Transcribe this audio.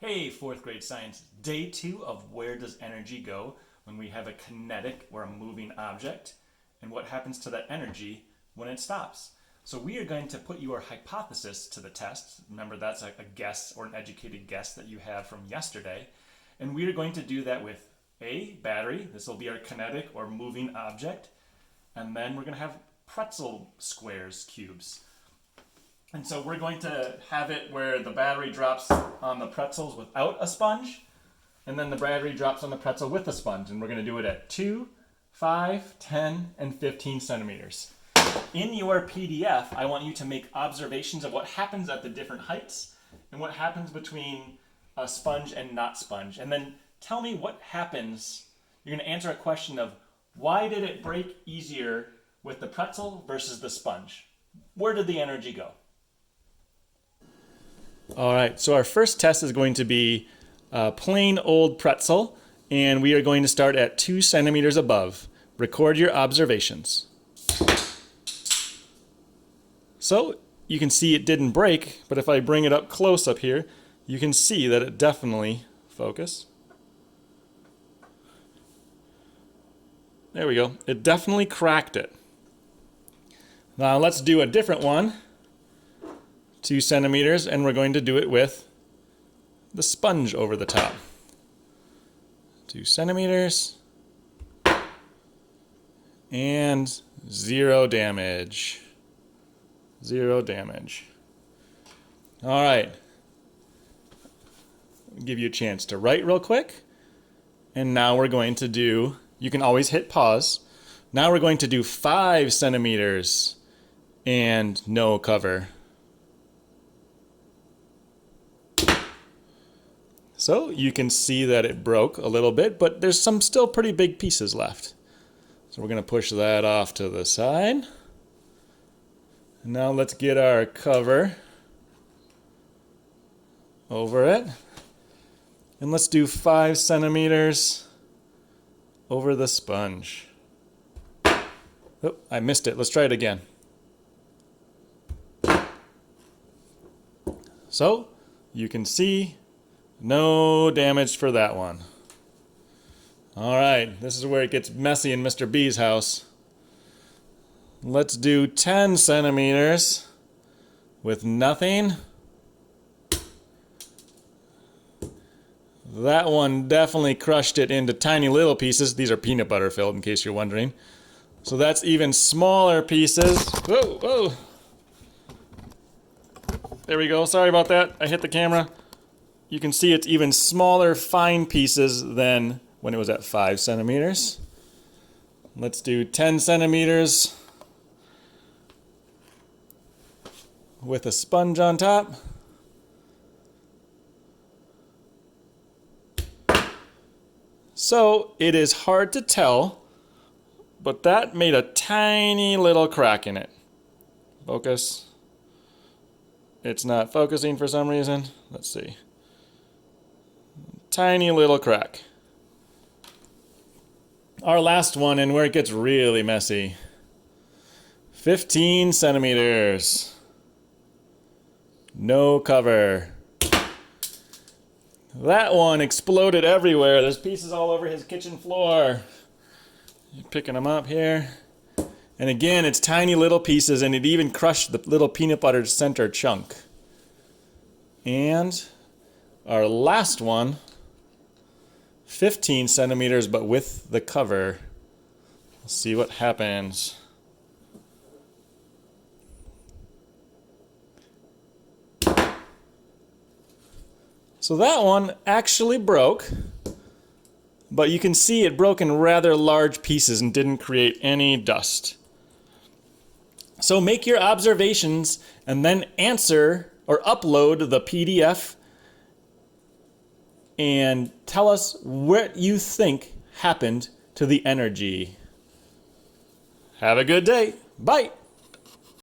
Hey, fourth grade science, day 2 of where does energy go when we have a kinetic or a moving object, and what happens to that energy when it stops. So we are going to put your hypothesis to the test. Remember, that's a guess or an educated guess that you have from yesterday. And we are going to do that with a battery. This will be our kinetic or moving object. And then we're going to have pretzel squares, cubes. And so we're going to have it where the battery drops on the pretzels without a sponge, and then the battery drops on the pretzel with a sponge. And we're going to do it at 2, 5, 10, and 15 centimeters. In your PDF, I want you to make observations of what happens at the different heights and what happens between a sponge and not sponge. And then tell me what happens. You're going to answer a question of why did it break easier with the pretzel versus the sponge? Where did the energy go? All right, so our first test is going to be a plain old pretzel, and we are going to start at 2 centimeters above. Record your observations. So you can see it didn't break, but if I bring it up close up here, you can see that it definitely, focus. There we go. It definitely cracked it. Now let's do a different one. 2 centimeters, and we're going to do it with the sponge over the top. 2 centimeters, and 0 damage. 0 damage. All right. I'll give you a chance to write real quick. And now we're going to do, you can always hit pause. Now we're going to do 5 centimeters and no cover. So you can see that it broke a little bit, but there's some still pretty big pieces left. So we're going to push that off to the side. Now let's get our cover over it. And let's do 5 centimeters over the sponge. Oh, I missed it. Let's try it again. So you can see no damage for that one. All right, this is where it gets messy in Mr. B's house. Let's do 10 centimeters with nothing. That one definitely crushed it into tiny little pieces. These are peanut butter filled, in case you're wondering. So that's even smaller pieces. Whoa, whoa. There we go. Sorry about that. I hit the camera. You can see it's even smaller, fine pieces than when it was at 5 centimeters. Let's do 10 centimeters with a sponge on top. So it is hard to tell, but that made a tiny little crack in it. Focus. It's not focusing for some reason. Let's see. Tiny little crack. Our last one, and where it gets really messy. 15 centimeters. No cover. That one exploded everywhere. There's pieces all over his kitchen floor. You're picking them up here. And again, it's tiny little pieces, and it even crushed the little peanut butter center chunk. And our last one, 15 centimeters, but with the cover. Let's see what happens. So that one actually broke, but you can see it broke in rather large pieces and didn't create any dust. So make your observations and then answer or upload the PDF and tell us what you think happened to the energy. Have a good day. Bye.